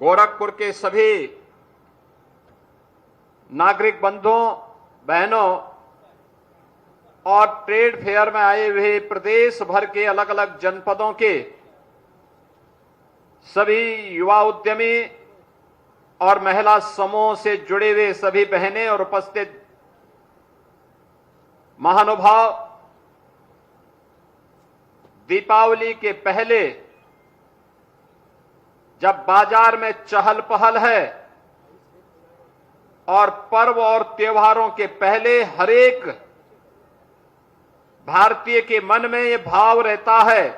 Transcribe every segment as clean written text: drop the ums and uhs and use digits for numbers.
गोरखपुर के सभी नागरिक बंधुओं बहनों और ट्रेड फेयर में आए हुए प्रदेश भर के अलग अलग जनपदों के सभी युवा उद्यमी और महिला समूह से जुड़े हुए सभी बहनें और उपस्थित महानुभाव, दीपावली के पहले जब बाजार में चहल पहल है और पर्व और त्योहारों के पहले हर एक भारतीय के मन में यह भाव रहता है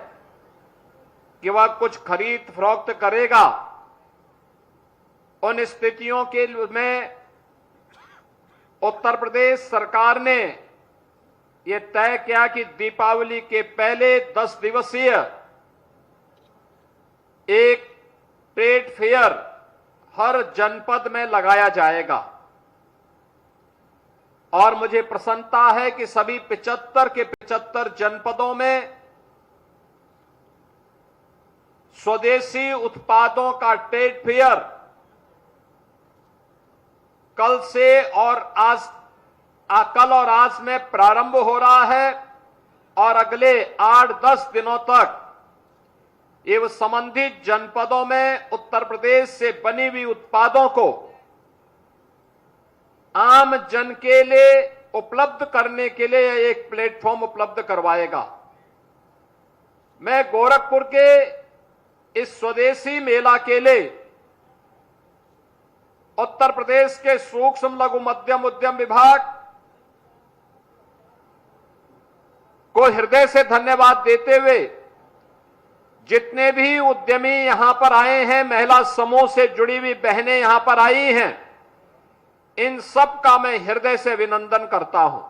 कि वह कुछ खरीद फरोख्त करेगा, उन स्थितियों के में उत्तर प्रदेश सरकार ने यह तय किया कि दीपावली के पहले 10 दिवसीय एक ट्रेड फेयर हर जनपद में लगाया जाएगा। और मुझे प्रसन्नता है कि सभी 75 के 75 जनपदों में स्वदेशी उत्पादों का ट्रेड फेयर कल और आज में प्रारंभ हो रहा है और अगले 8-10 दिनों तक एवं संबंधित जनपदों में उत्तर प्रदेश से बनी हुई उत्पादों को आम जन के लिए उपलब्ध करने के लिए एक प्लेटफॉर्म उपलब्ध करवाएगा। मैं गोरखपुर के इस स्वदेशी मेला के लिए उत्तर प्रदेश के सूक्ष्म लघु मध्यम उद्यम विभाग को हृदय से धन्यवाद देते हुए जितने भी उद्यमी यहां पर आए हैं, महिला समूह से जुड़ी हुई बहनें यहां पर आई हैं, इन सब का मैं हृदय से अभिनंदन करता हूं।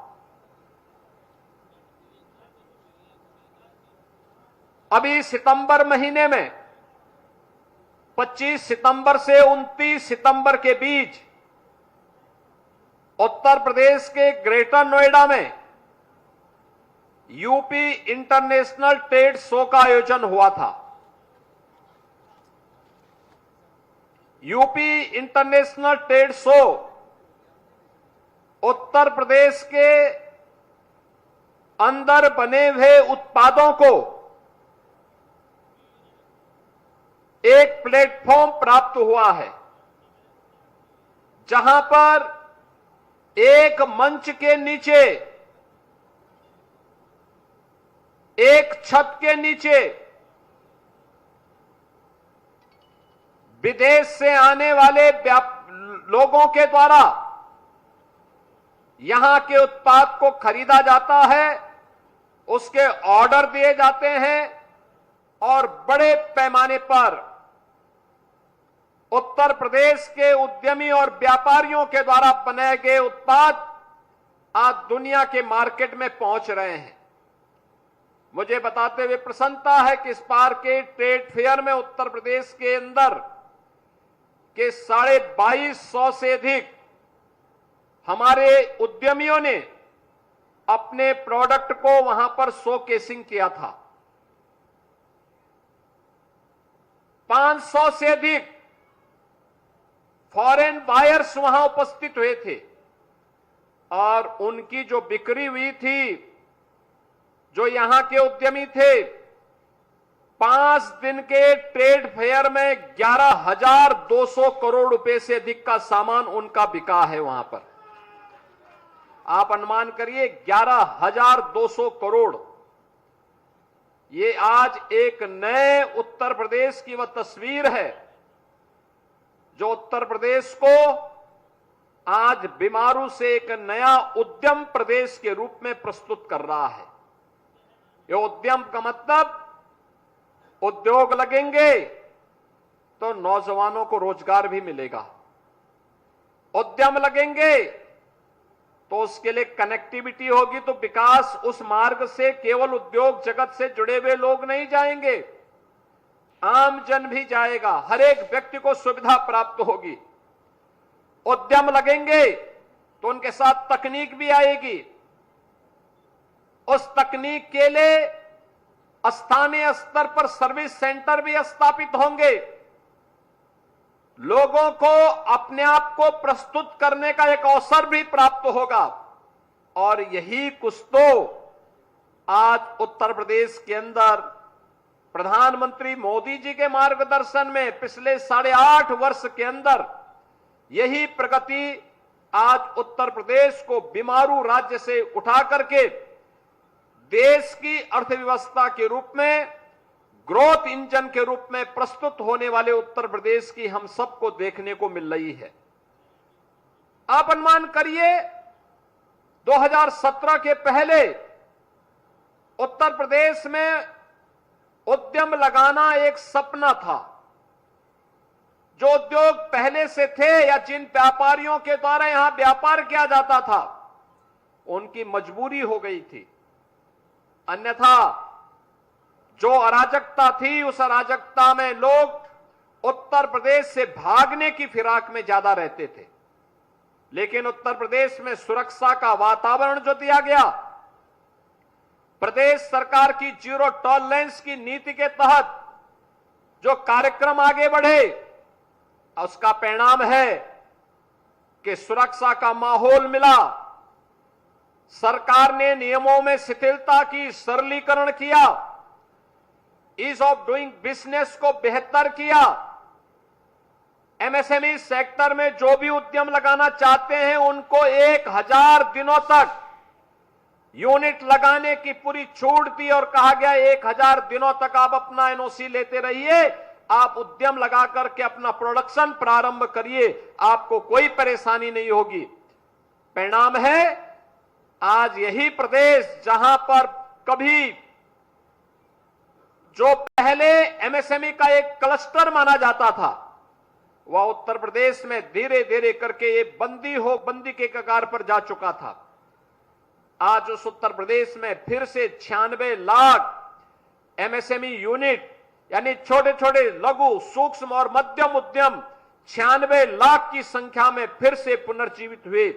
अभी सितंबर महीने में 25 सितंबर से 29 सितंबर के बीच उत्तर प्रदेश के ग्रेटर नोएडा में यूपी इंटरनेशनल ट्रेड शो का आयोजन हुआ था। UP international trade show Uttar Pradesh के अंदर बने हुए उत्पादों को एक प्लेटफॉर्म प्राप्त हुआ है, जहां पर एक मंच के नीचे, एक छत के नीचे विदेश से आने वाले लोगों के द्वारा यहां के उत्पाद को खरीदा जाता है, उसके ऑर्डर दिए जाते हैं और बड़े पैमाने पर उत्तर प्रदेश के उद्यमी और व्यापारियों के द्वारा बनाए गए उत्पाद आज दुनिया के मार्केट में पहुंच रहे हैं। मुझे बताते हुए प्रसन्नता है कि इस बार के ट्रेड फेयर में उत्तर प्रदेश के अंदर के 2250 से अधिक हमारे उद्यमियों ने अपने प्रोडक्ट को वहां पर शोकेसिंग किया था। 500 से अधिक फॉरेन बायर्स वहां उपस्थित हुए थे और उनकी जो बिक्री हुई थी, जो यहां के उद्यमी थे, 5 दिन के ट्रेड फेयर में 11,200 करोड़ रुपए से अधिक का सामान उनका बिका है वहां पर। आप अनुमान करिए 11,200 करोड़। ये आज एक नए उत्तर प्रदेश की वह तस्वीर है जो उत्तर प्रदेश को आज बीमारू से एक नया उद्यम प्रदेश के रूप में प्रस्तुत कर रहा है। ये उद्यम का मतलब उद्योग लगेंगे तो नौजवानों को रोजगार भी मिलेगा, उद्यम लगेंगे तो उसके लिए कनेक्टिविटी होगी, तो विकास उस मार्ग से केवल उद्योग जगत से जुड़े हुए लोग नहीं जाएंगे, आम जन भी जाएगा, हर एक व्यक्ति को सुविधा प्राप्त होगी। उद्यम लगेंगे तो उनके साथ तकनीक भी आएगी, उस तकनीक के लिए स्थानीय स्तर पर सर्विस सेंटर भी स्थापित होंगे लोगों को अपने आप को प्रस्तुत करने का एक अवसर भी प्राप्त होगा। और यही कुछ तो आज उत्तर प्रदेश के अंदर प्रधानमंत्री मोदी जी के मार्गदर्शन में पिछले 8.5 वर्ष के अंदर यही प्रगति आज उत्तर प्रदेश को बीमारू राज्य से उठा करके देश की अर्थव्यवस्था के रूप में, ग्रोथ इंजन के रूप में प्रस्तुत होने वाले उत्तर प्रदेश की हम सबको देखने को मिल रही है। आप अनुमान करिए 2017 के पहले उत्तर प्रदेश में उद्यम लगाना एक सपना था। जो उद्योग पहले से थे या जिन व्यापारियों के द्वारा यहां व्यापार किया जाता था, उनकी मजबूरी हो गई थी। अन्यथा जो अराजकता थी, उस अराजकता में लोग उत्तर प्रदेश से भागने की फिराक में ज्यादा रहते थे। लेकिन उत्तर प्रदेश में सुरक्षा का वातावरण जो दिया गया, प्रदेश सरकार की जीरो टॉलरेंस की नीति के तहत जो कार्यक्रम आगे बढ़े, उसका परिणाम है कि सुरक्षा का माहौल मिला। सरकार ने नियमों में शिथिलता की, सरलीकरण किया, ईज ऑफ डूइंग बिजनेस को बेहतर किया। एमएसएमई सेक्टर में जो भी उद्यम लगाना चाहते हैं उनको 1000 दिनों तक यूनिट लगाने की पूरी छूट दी और कहा गया 1000 दिनों तक आप अपना एनओसी लेते रहिए, आप उद्यम लगा करके अपना प्रोडक्शन प्रारंभ करिए, आपको कोई परेशानी नहीं होगी। परिणाम है आज यही प्रदेश जहां पर कभी जो पहले एमएसएमई का एक क्लस्टर माना जाता था, वह उत्तर प्रदेश में धीरे धीरे करके ये बंदी के कगार पर जा चुका था। आज उस उत्तर प्रदेश में फिर से 96 लाख एमएसएमई यूनिट यानी छोटे छोटे लघु, सूक्ष्म और मध्यम उद्यम 96 लाख की संख्या में फिर से पुनर्जीवित हुए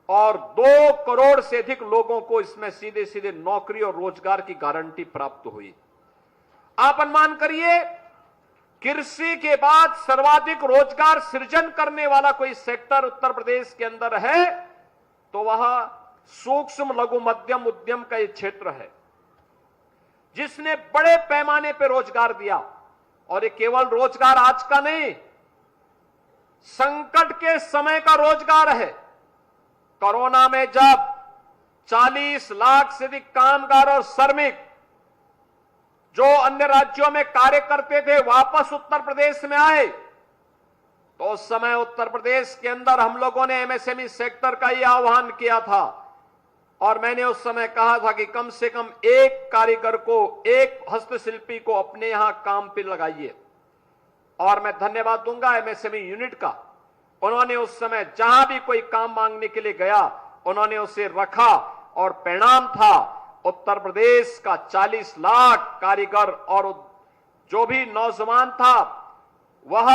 और 2 करोड़ से अधिक लोगों को इसमें सीधे सीधे नौकरी और रोजगार की गारंटी प्राप्त हुई। आप अनुमान करिए, कृषि के बाद सर्वाधिक रोजगार सृजन करने वाला कोई सेक्टर उत्तर प्रदेश के अंदर है तो वह सूक्ष्म लघु मध्यम उद्यम का ये क्षेत्र है, जिसने बड़े पैमाने पर रोजगार दिया। और ये केवल रोजगार आज का नहीं, संकट के समय का रोजगार है। कोरोना में जब 40 लाख से अधिक कामगार और श्रमिक जो अन्य राज्यों में कार्य करते थे वापस उत्तर प्रदेश में आए, तो उस समय उत्तर प्रदेश के अंदर हम लोगों ने एमएसएमई सेक्टर का ही आह्वान किया था और मैंने उस समय कहा था कि कम से कम एक कारीगर को, एक हस्तशिल्पी को अपने यहां काम पे लगाइए। और मैं धन्यवाद दूंगा एमएसएमई यूनिट का, उन्होंने उस समय जहां भी कोई काम मांगने के लिए गया उन्होंने उसे रखा और परिणाम था उत्तर प्रदेश का 40 लाख कारीगर और जो भी नौजवान था वह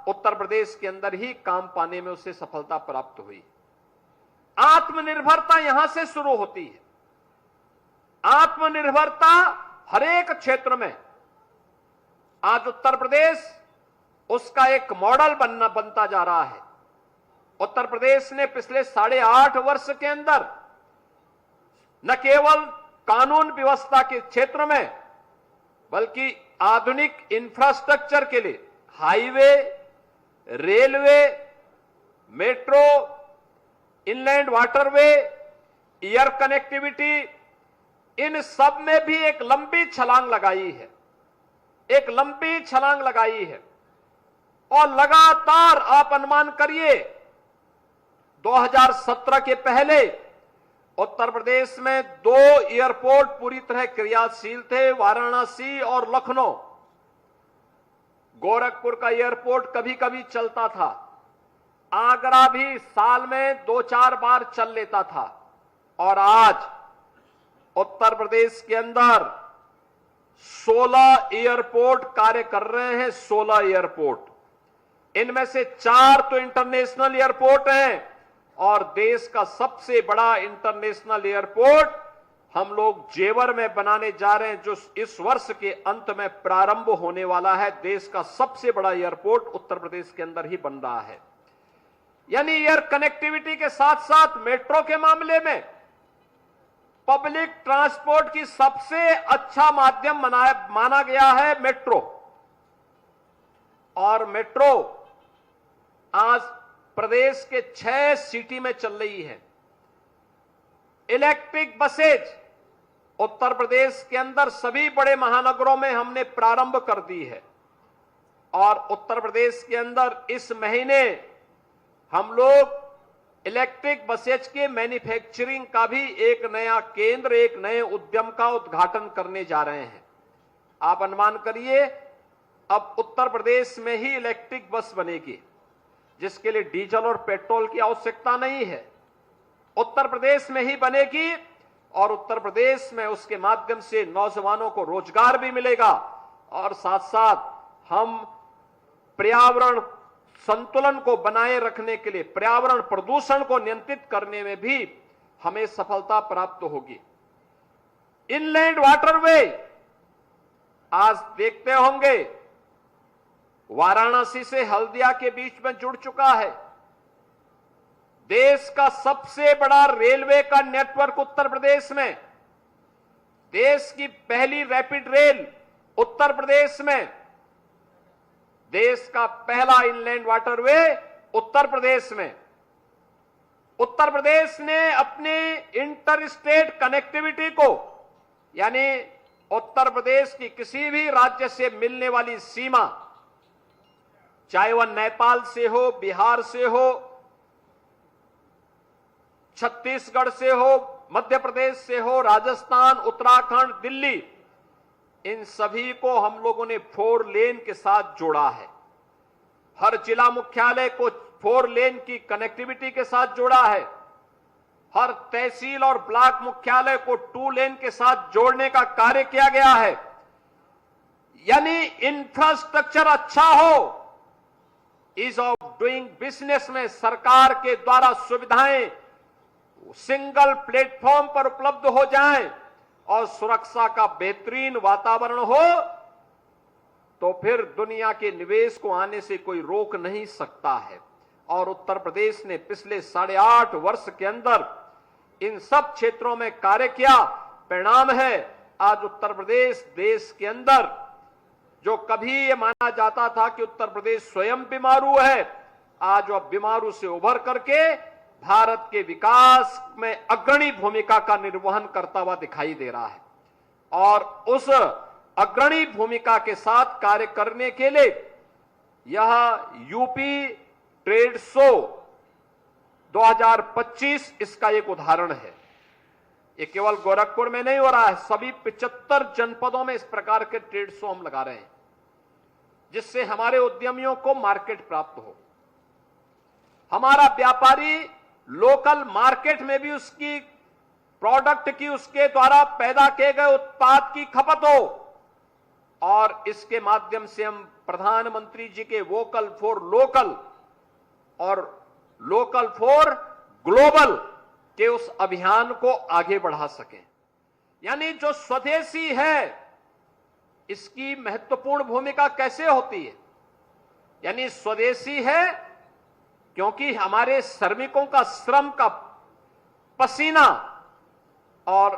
उत्तर प्रदेश के अंदर ही काम पाने में उसे सफलता प्राप्त हुई। आत्मनिर्भरता यहां से शुरू होती है। आत्मनिर्भरता हर एक क्षेत्र में आज उत्तर प्रदेश उसका एक मॉडल बनता जा रहा है। उत्तर प्रदेश ने पिछले 8.5 वर्ष के अंदर न केवल कानून व्यवस्था के क्षेत्र में बल्कि आधुनिक इंफ्रास्ट्रक्चर के लिए highway, railway, metro, inland waterway, air connectivity, इन सब में भी एक लंबी छलांग लगाई है, एक लंबी छलांग लगाई है। और लगातार आप अनुमान करिए 2017 के पहले उत्तर प्रदेश में 2 एयरपोर्ट पूरी तरह क्रियाशील थे, वाराणसी और लखनऊ। गोरखपुर का एयरपोर्ट कभी कभी चलता था, आगरा भी साल में 2-4 बार चल लेता था। और आज उत्तर प्रदेश के अंदर 16 एयरपोर्ट कार्य कर रहे हैं, 16 एयरपोर्ट। इनमें से 4 तो इंटरनेशनल एयरपोर्ट हैं और देश का सबसे बड़ा इंटरनेशनल एयरपोर्ट हम लोग जेवर में बनाने जा रहे हैं, जो इस वर्ष के अंत में प्रारंभ होने वाला है। देश का सबसे बड़ा एयरपोर्ट उत्तर प्रदेश के अंदर ही बन रहा है। यानी एयर कनेक्टिविटी के साथ साथ मेट्रो के मामले में पब्लिक ट्रांसपोर्ट की सबसे अच्छा माध्यम माना गया है मेट्रो। और मेट्रो आज प्रदेश के 6 सिटी में चल रही है। इलेक्ट्रिक बसेज उत्तर प्रदेश के अंदर सभी बड़े महानगरों में हमने प्रारंभ कर दी है। और उत्तर प्रदेश के अंदर इस महीने हम लोग इलेक्ट्रिक बसेज के मैन्युफैक्चरिंग का भी एक नया केंद्र, एक नए उद्यम का उद्घाटन करने जा रहे हैं। आप अनुमान करिए, अब उत्तर प्रदेश में ही इलेक्ट्रिक बस बनेगी, जिसके लिए डीजल और पेट्रोल की आवश्यकता नहीं है। उत्तर प्रदेश में ही बनेगी और उत्तर प्रदेश में उसके माध्यम से नौजवानों को रोजगार भी मिलेगा और साथ साथ हम पर्यावरण संतुलन को बनाए रखने के लिए, पर्यावरण प्रदूषण को नियंत्रित करने में भी हमें सफलता प्राप्त होगी। इनलैंड वाटरवे आज देखते होंगे वाराणसी से हल्दिया के बीच में जुड़ चुका है। देश का सबसे बड़ा रेलवे का नेटवर्क उत्तर प्रदेश में, देश की पहली रैपिड रेल उत्तर प्रदेश में, देश का पहला इनलैंड वाटरवे उत्तर प्रदेश में। उत्तर प्रदेश ने अपने इंटर स्टेट कनेक्टिविटी को, यानी उत्तर प्रदेश की किसी भी राज्य से मिलने वाली सीमा, चाहे वह नेपाल से हो, बिहार से हो, छत्तीसगढ़ से हो, मध्य प्रदेश से हो, राजस्थान, उत्तराखंड, दिल्ली, इन सभी को हम लोगों ने 4 लेन के साथ जोड़ा है। हर जिला मुख्यालय को 4 लेन की कनेक्टिविटी के साथ जोड़ा है। हर तहसील और ब्लॉक मुख्यालय को 2 लेन के साथ जोड़ने का कार्य किया गया है। यानी इंफ्रास्ट्रक्चर अच्छा हो, ईज ऑफ डूइंग बिजनेस में सरकार के द्वारा सुविधाएं सिंगल प्लेटफॉर्म पर उपलब्ध हो जाएं और सुरक्षा का बेहतरीन वातावरण हो, तो फिर दुनिया के निवेश को आने से कोई रोक नहीं सकता है। और उत्तर प्रदेश ने पिछले 8.5 वर्ष के अंदर इन सब क्षेत्रों में कार्य किया। परिणाम है आज उत्तर प्रदेश देश के अंदर, जो कभी ये माना जाता था कि उत्तर प्रदेश स्वयं बीमारू है, आज वह बीमारू से उभर करके भारत के विकास में अग्रणी भूमिका का निर्वहन करता हुआ दिखाई दे रहा है। और उस अग्रणी भूमिका के साथ कार्य करने के लिए यह यूपी ट्रेड शो 2025 इसका एक उदाहरण है। ये केवल गोरखपुर में नहीं हो रहा है, सभी 75 जनपदों में इस प्रकार के ट्रेड शो हम लगा रहे हैं, जिससे हमारे उद्यमियों को मार्केट प्राप्त हो, हमारा व्यापारी लोकल मार्केट में भी उसकी प्रोडक्ट की, उसके द्वारा पैदा किए गए उत्पाद की खपत हो। और इसके माध्यम से हम प्रधानमंत्री जी के वोकल फॉर लोकल और लोकल फॉर ग्लोबल के उस अभियान को आगे बढ़ा सकें। यानी जो स्वदेशी है, इसकी महत्वपूर्ण भूमिका कैसे होती है? यानी स्वदेशी है क्योंकि हमारे श्रमिकों का श्रम का पसीना और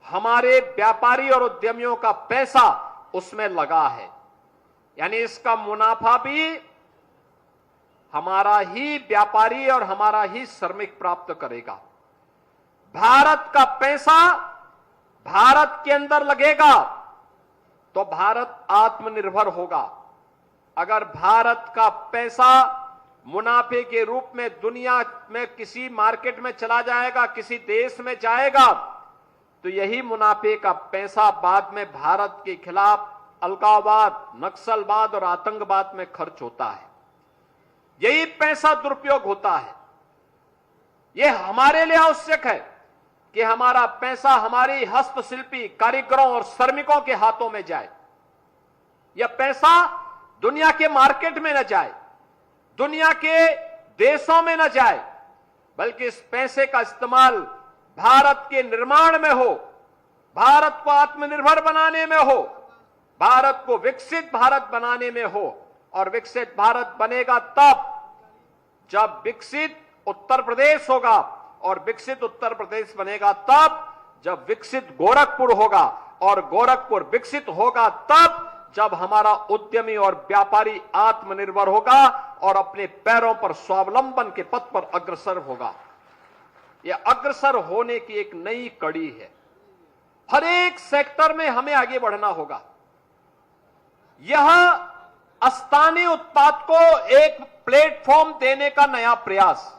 हमारे व्यापारी और उद्यमियों का पैसा उसमें लगा है। यानी इसका मुनाफा भी हमारा ही व्यापारी और हमारा ही श्रमिक प्राप्त करेगा। भारत का पैसा भारत के अंदर लगेगा तो भारत आत्मनिर्भर होगा। अगर भारत का पैसा मुनाफे के रूप में दुनिया में किसी मार्केट में चला जाएगा, किसी देश में जाएगा, तो यही मुनाफे का पैसा बाद में भारत के खिलाफ अलगाववाद, नक्सलवाद और आतंकवाद में खर्च होता है। यही पैसा दुरुपयोग होता है। यह हमारे लिए आवश्यक है कि हमारा पैसा हमारी हस्तशिल्पी कारीगरों और श्रमिकों के हाथों में जाए। यह पैसा दुनिया के मार्केट में न जाए, दुनिया के देशों में न जाए, बल्कि इस पैसे का इस्तेमाल भारत के निर्माण में हो, भारत को आत्मनिर्भर बनाने में हो, भारत को विकसित भारत बनाने में हो। और विकसित भारत बनेगा तब जब विकसित उत्तर प्रदेश होगा, और विकसित उत्तर प्रदेश बनेगा तब जब विकसित गोरखपुर होगा, और गोरखपुर विकसित होगा तब जब हमारा उद्यमी और व्यापारी आत्मनिर्भर होगा और अपने पैरों पर स्वावलंबन के पथ पर अग्रसर होगा। यह अग्रसर होने की एक नई कड़ी है। हर एक सेक्टर में हमें आगे बढ़ना होगा। यह स्थानीय उत्पाद को एक प्लेटफॉर्म देने का नया प्रयास।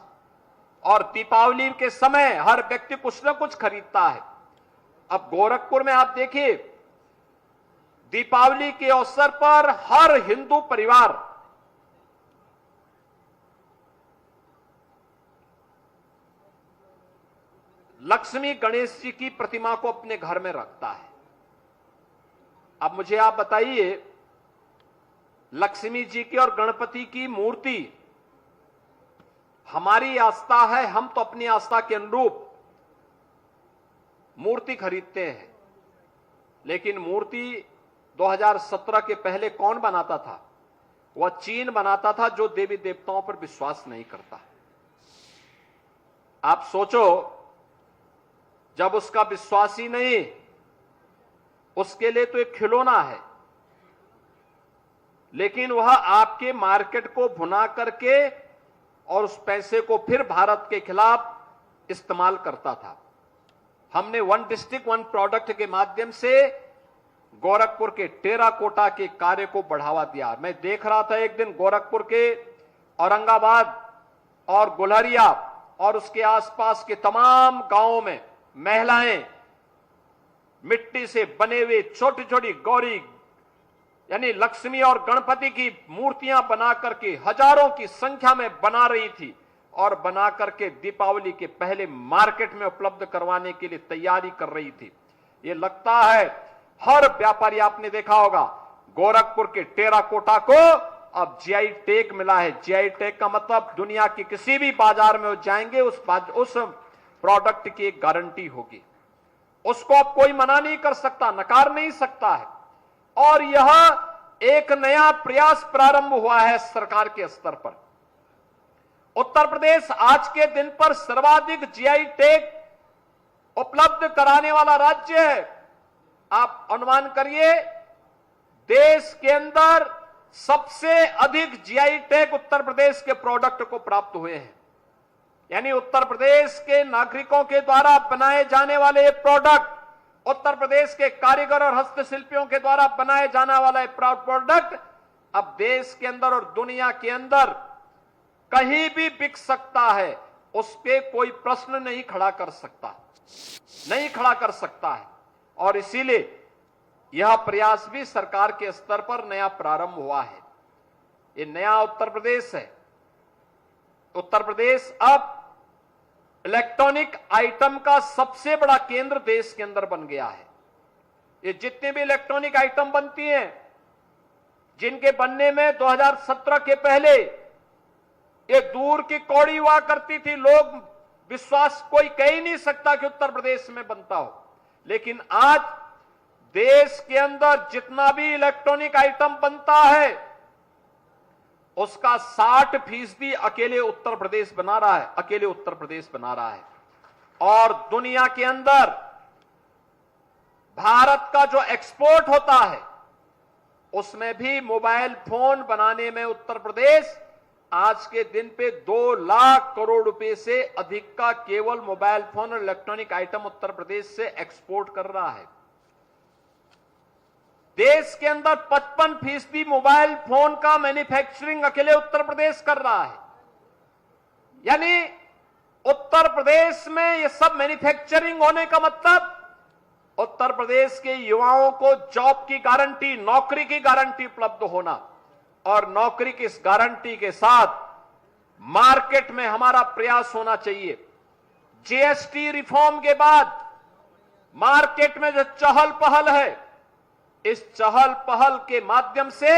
और दीपावली के समय हर व्यक्ति कुछ न कुछ खरीदता है। अब गोरखपुर में आप देखिए, दीपावली के अवसर पर हर हिंदू परिवार लक्ष्मी गणेश जी की प्रतिमा को अपने घर में रखता है। अब मुझे आप बताइए, लक्ष्मी जी की और गणपति की मूर्ति हमारी आस्था है, हम तो अपनी आस्था के अनुरूप मूर्ति खरीदते हैं। लेकिन मूर्ति 2017 के पहले कौन बनाता था? वह चीन बनाता था, जो देवी देवताओं पर विश्वास नहीं करता। आप सोचो, जब उसका विश्वास ही नहीं, उसके लिए तो एक खिलौना है, लेकिन वह आपके मार्केट को भुना करके और उस पैसे को फिर भारत के खिलाफ इस्तेमाल करता था। हमने वन डिस्ट्रिक्ट वन प्रोडक्ट के माध्यम से गोरखपुर के टेराकोटा के कार्य को बढ़ावा दिया। मैं देख रहा था एक दिन गोरखपुर के औरंगाबाद और गुलहरिया और उसके आसपास के तमाम गांवों में महिलाएं मिट्टी से बने हुए छोटी छोटी गौरी यानी लक्ष्मी और गणपति की मूर्तियां बना करके हजारों की संख्या में बना रही थी और बना करके दीपावली के पहले मार्केट में उपलब्ध करवाने के लिए तैयारी कर रही थी। ये लगता है हर व्यापारी, आपने देखा होगा, गोरखपुर के टेराकोटा को अब जीआई टैग मिला है। जीआई टैग का मतलब दुनिया के किसी भी बाजार में जाएंगे उस प्रोडक्ट की एक गारंटी होगी। उसको अब कोई मना नहीं कर सकता, नकार नहीं सकता है। और यह एक नया प्रयास प्रारंभ हुआ है सरकार के स्तर पर। उत्तर प्रदेश आज के दिन पर सर्वाधिक जीआई टैग उपलब्ध कराने वाला राज्य है। आप अनुमान करिए, देश के अंदर सबसे अधिक जीआई टैग उत्तर प्रदेश के प्रोडक्ट को प्राप्त हुए हैं। यानी उत्तर प्रदेश के नागरिकों के द्वारा बनाए जाने वाले प्रोडक्ट, उत्तर प्रदेश के कारीगर और हस्तशिल्पियों के द्वारा बनाए जाने वाला प्रोडक्ट अब देश के अंदर और दुनिया के अंदर कहीं भी बिक सकता है। उस पे कोई प्रश्न नहीं खड़ा कर सकता है। और इसीलिए यह प्रयास भी सरकार के स्तर पर नया प्रारंभ हुआ है। ये नया उत्तर प्रदेश है। उत्तर प्रदेश अब इलेक्ट्रॉनिक आइटम का सबसे बड़ा केंद्र देश के अंदर बन गया है। ये जितने भी इलेक्ट्रॉनिक आइटम बनती हैं, जिनके बनने में 2017 के पहले ये दूर की कौड़ी हुआ करती थी, लोग विश्वास कोई कह ही नहीं सकता कि उत्तर प्रदेश में बनता हो। लेकिन आज देश के अंदर जितना भी इलेक्ट्रॉनिक आइटम बनता है उसका 60% अकेले उत्तर प्रदेश बना रहा है। और दुनिया के अंदर भारत का जो एक्सपोर्ट होता है उसमें भी मोबाइल फोन बनाने में उत्तर प्रदेश आज के दिन पे 2 लाख करोड़ रुपए से अधिक का केवल मोबाइल फोन और इलेक्ट्रॉनिक आइटम उत्तर प्रदेश से एक्सपोर्ट कर रहा है। देश के अंदर 55% मोबाइल फोन का मैन्युफैक्चरिंग अकेले उत्तर प्रदेश कर रहा है। यानी उत्तर प्रदेश में ये सब मैन्युफैक्चरिंग होने का मतलब उत्तर प्रदेश के युवाओं को जॉब की गारंटी, नौकरी की गारंटी उपलब्ध होना। और नौकरी की इस गारंटी के साथ मार्केट में हमारा प्रयास होना चाहिए। जीएसटी रिफॉर्म के बाद मार्केट में जो चहल पहल है, इस चहल पहल के माध्यम से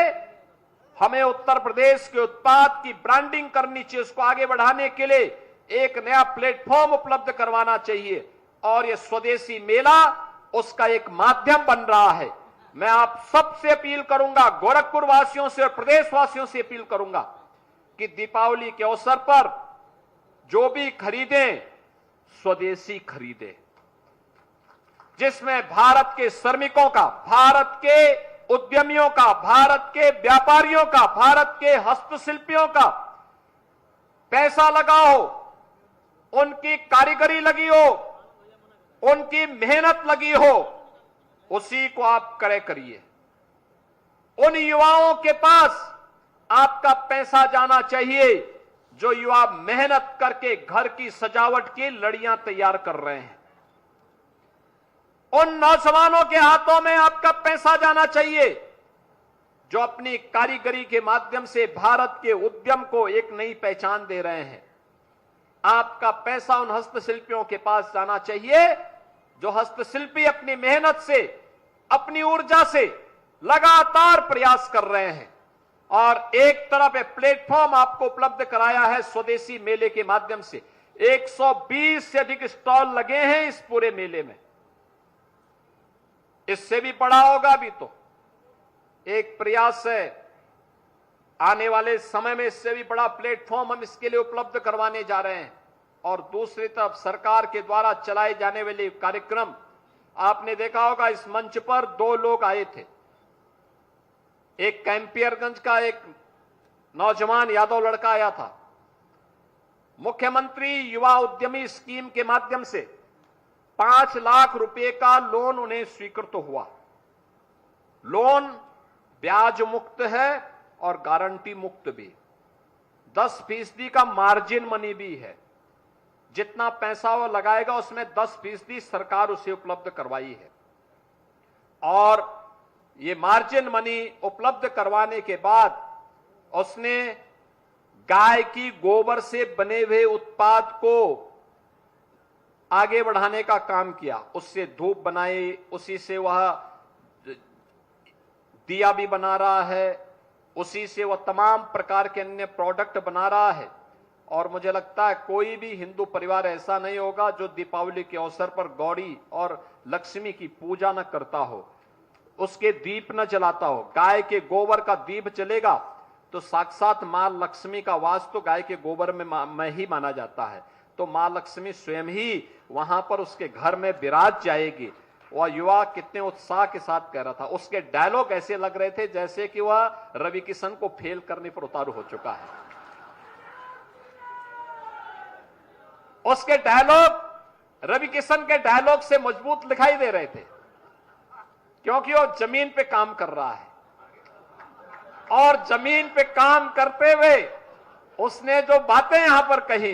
हमें उत्तर प्रदेश के उत्पाद की ब्रांडिंग करनी चाहिए। उसको आगे बढ़ाने के लिए एक नया प्लेटफॉर्म उपलब्ध करवाना चाहिए। और ये स्वदेशी मेला उसका एक माध्यम बन रहा है। मैं आप सबसे अपील करूंगा, गोरखपुर वासियों से और प्रदेशवासियों से अपील करूंगा कि दीपावली के अवसर पर जो भी खरीदें स्वदेशी खरीदें, जिसमें भारत के श्रमिकों का, भारत के उद्यमियों का, भारत के व्यापारियों का, भारत के हस्तशिल्पियों का पैसा लगा हो, उनकी कारीगरी लगी हो, उनकी मेहनत लगी हो, उसी को आप क्रय करिए। उन युवाओं के पास आपका पैसा जाना चाहिए जो युवा मेहनत करके घर की सजावट की लड़ियां तैयार कर रहे हैं। उन नौजवानों के हाथों में आपका पैसा जाना चाहिए जो अपनी कारीगरी के माध्यम से भारत के उद्यम को एक नई पहचान दे रहे हैं। आपका पैसा उन हस्तशिल्पियों के पास जाना चाहिए जो हस्तशिल्पी अपनी मेहनत से, अपनी ऊर्जा से लगातार प्रयास कर रहे हैं। और एक तरफ एक प्लेटफॉर्म आपको उपलब्ध कराया है स्वदेशी मेले के माध्यम से। 120 से अधिक स्टॉल लगे हैं इस पूरे मेले में। इससे भी बड़ा होगा भी तो एक प्रयास है, आने वाले समय में इससे भी बड़ा प्लेटफॉर्म हम इसके लिए उपलब्ध करवाने जा रहे हैं। और दूसरी तरफ सरकार के द्वारा चलाए जाने वाले कार्यक्रम, आपने देखा होगा इस मंच पर 2 लोग आए थे। एक कैंपियरगंज का एक नौजवान यादव लड़का आया था। मुख्यमंत्री युवा उद्यमी स्कीम के माध्यम से 5 लाख रुपए का लोन उन्हें स्वीकृत हुआ। लोन ब्याज मुक्त है और गारंटी मुक्त भी। 10% का मार्जिन मनी भी है। जितना पैसा वो लगाएगा उसमें 10% सरकार उसे उपलब्ध करवाई है। और ये मार्जिन मनी उपलब्ध करवाने के बाद उसने गाय की गोबर से बने हुए उत्पाद को आगे बढ़ाने का काम किया। उससे धूप बनाई, उसी से वह दिया भी बना रहा है, उसी से वह तमाम प्रकार के अन्य प्रोडक्ट बना रहा है। और मुझे लगता है कोई भी हिंदू परिवार ऐसा नहीं होगा जो दीपावली के अवसर पर गौरी और लक्ष्मी की पूजा न करता हो, उसके दीप न जलाता हो। गाय के गोबर का दीप जलेगा तो साक्षात मां लक्ष्मी का वास तो गाय के गोबर में ही माना जाता है। तो मां लक्ष्मी स्वयं ही वहां पर उसके घर में विराज जाएगी। वह युवा कितने उत्साह के साथ कह रहा था। उसके डायलॉग ऐसे लग रहे थे जैसे कि वह रवि किशन को फेल करने पर उतारू हो चुका है। उसके डायलॉग रवि किशन के डायलॉग से मजबूत दिखाई दे रहे थे, क्योंकि वो जमीन पे काम कर रहा है। और जमीन पे काम करते हुए उसने जो बातें यहां पर कही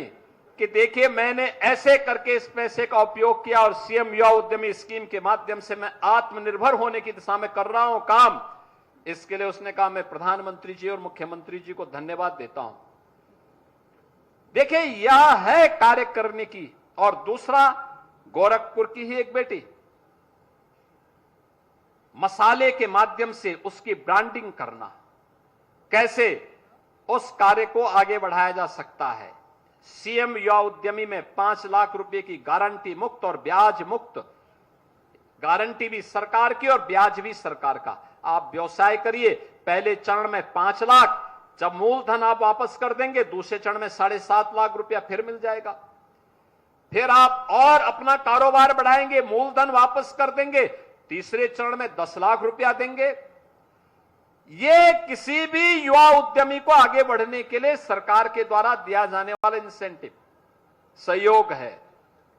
कि देखिए मैंने ऐसे करके इस पैसे का उपयोग किया और सीएम युवा उद्यमी स्कीम के माध्यम से मैं आत्मनिर्भर होने की दिशा में कर रहा हूं काम। इसके लिए उसने कहा मैं प्रधानमंत्री जी और मुख्यमंत्री जी को धन्यवाद देता हूं। देखिए यह है कार्य करने की। और दूसरा, गोरखपुर की ही एक बेटी मसाले के माध्यम से उसकी ब्रांडिंग करना, कैसे उस कार्य को आगे बढ़ाया जा सकता है। सीएम युवा उद्यमी में 5 लाख रुपए की गारंटी मुक्त और ब्याज मुक्त, गारंटी भी सरकार की और ब्याज भी सरकार का। आप व्यवसाय करिए, पहले चरण में 5 लाख, जब मूलधन आप वापस कर देंगे दूसरे चरण में 7.5 लाख रुपया फिर मिल जाएगा। फिर आप और अपना कारोबार बढ़ाएंगे, मूलधन वापस कर देंगे, तीसरे चरण में 10 लाख रुपया देंगे। ये किसी भी युवा उद्यमी को आगे बढ़ने के लिए सरकार के द्वारा दिया जाने वाला इंसेंटिव, सहयोग है,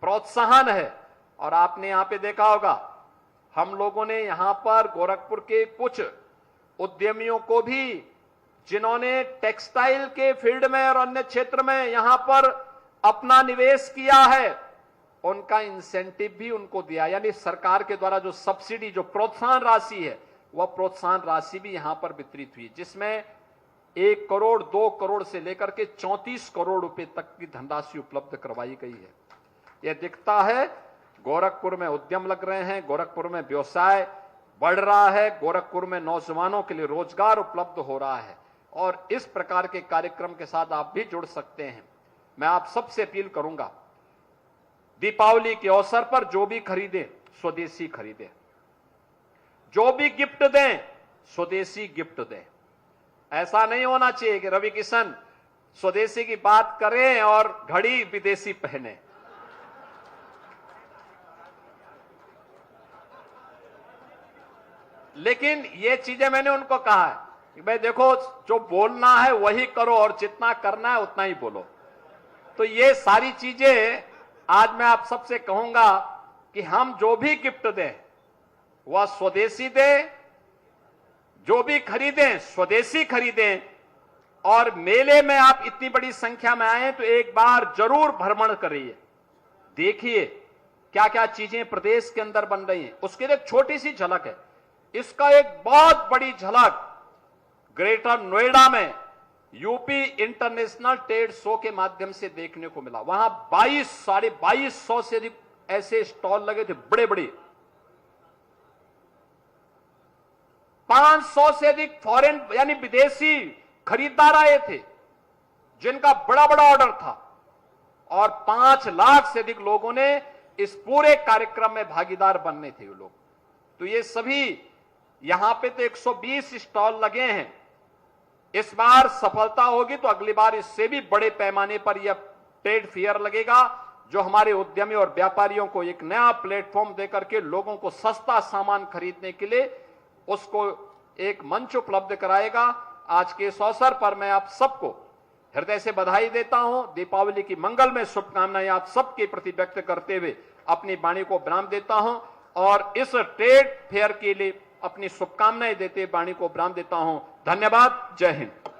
प्रोत्साहन है। और आपने यहां पे देखा होगा, हम लोगों ने यहां पर गोरखपुर के कुछ उद्यमियों को भी, जिन्होंने टेक्सटाइल के फील्ड में और अन्य क्षेत्र में यहां पर अपना निवेश किया है, उनका इंसेंटिव भी उनको दिया। यानी सरकार के द्वारा जो सब्सिडी, जो प्रोत्साहन राशि है, वह प्रोत्साहन राशि भी यहां पर वितरित हुई, जिसमें 1 करोड़ 2 करोड़ से लेकर के 34 करोड़ रुपए तक की धनराशि उपलब्ध करवाई गई है। यह दिखता है गोरखपुर में उद्यम लग रहे हैं, गोरखपुर में व्यवसाय बढ़ रहा है, गोरखपुर में नौजवानों के लिए रोजगार उपलब्ध हो रहा है। और इस प्रकार के कार्यक्रम के साथ आप भी जुड़ सकते हैं। मैं आप सबसे अपील करूंगा, दीपावली के अवसर पर जो भी खरीदें स्वदेशी खरीदें, जो भी गिफ्ट दें स्वदेशी गिफ्ट दें। ऐसा नहीं होना चाहिए कि रवि किशन स्वदेशी की बात करें और घड़ी विदेशी पहने। लेकिन ये चीजें मैंने उनको कहा है कि भाई देखो, जो बोलना है वही करो और जितना करना है उतना ही बोलो। तो ये सारी चीजें आज मैं आप सबसे कहूंगा कि हम जो भी गिफ्ट दें वह स्वदेशी दें, जो भी खरीदें स्वदेशी खरीदें। और मेले में आप इतनी बड़ी संख्या में आए तो एक बार जरूर भ्रमण करिए, देखिए क्या क्या चीजें प्रदेश के अंदर बन रही हैं। उसकी एक छोटी सी झलक है, इसका एक बहुत बड़ी झलक ग्रेटर नोएडा में यूपी इंटरनेशनल ट्रेड शो के माध्यम से देखने को मिला। वहां 22,500 से अधिक ऐसे स्टॉल लगे थे, बड़े बड़े। 500 से अधिक फॉरेन यानी विदेशी खरीदार आए थे जिनका बड़ा बड़ा ऑर्डर था, और 5 लाख से अधिक लोगों ने इस पूरे कार्यक्रम में भागीदार बनने थे वो लोग। तो ये सभी यहां पे तो 120 स्टॉल लगे हैं। इस बार सफलता होगी तो अगली बार इससे भी बड़े पैमाने पर यह ट्रेड फेयर लगेगा, जो हमारे उद्यमी और व्यापारियों को एक नया प्लेटफॉर्म देकर के लोगों को सस्ता सामान खरीदने के लिए उसको एक मंच उपलब्ध कराएगा। आज के इस अवसर पर मैं आप सबको हृदय से बधाई देता हूं, दीपावली की मंगलमय शुभकामनाएं आप सबके प्रति व्यक्त करते हुए अपनी वाणी को विराम देता हूं, और इस ट्रेड फेयर के लिए अपनी शुभकामनाएं देते वाणी को विराम देता हूं। धन्यवाद। जय हिंद।